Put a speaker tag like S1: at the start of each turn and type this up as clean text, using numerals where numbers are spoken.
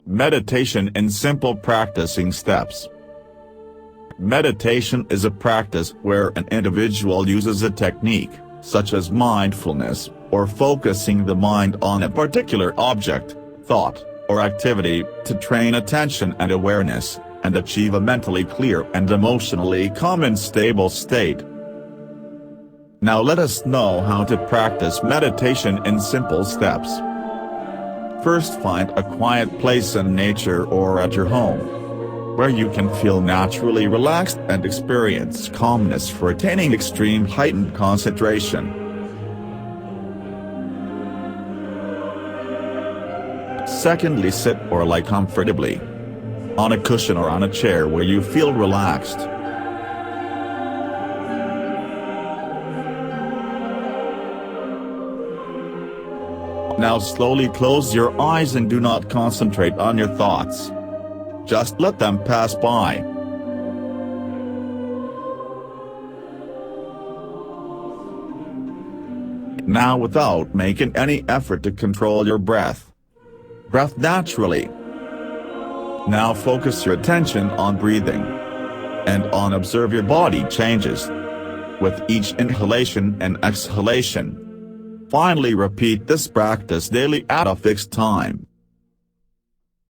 S1: Meditation in simple practicing steps. Meditation is a practice where an individual uses a technique, such as mindfulness, or focusing the mind on a particular object, thought, or activity, to train attention and awareness, and achieve a mentally clear and emotionally calm and stable state. Now let us know how to practice meditation in simple steps. First, find a quiet place in nature or at your home, where you can feel naturally relaxed and experience calmness for attaining extreme heightened concentration. Secondly, sit or lie comfortably on a cushion or on a chair where you feel relaxed. Now slowly close your eyes and do not concentrate on your thoughts. Just let them pass by. Now, without making any effort to control your breath naturally. Now focus your attention on breathing and on observe your body changes with each inhalation and exhalation. Finally, repeat this practice daily at a fixed time.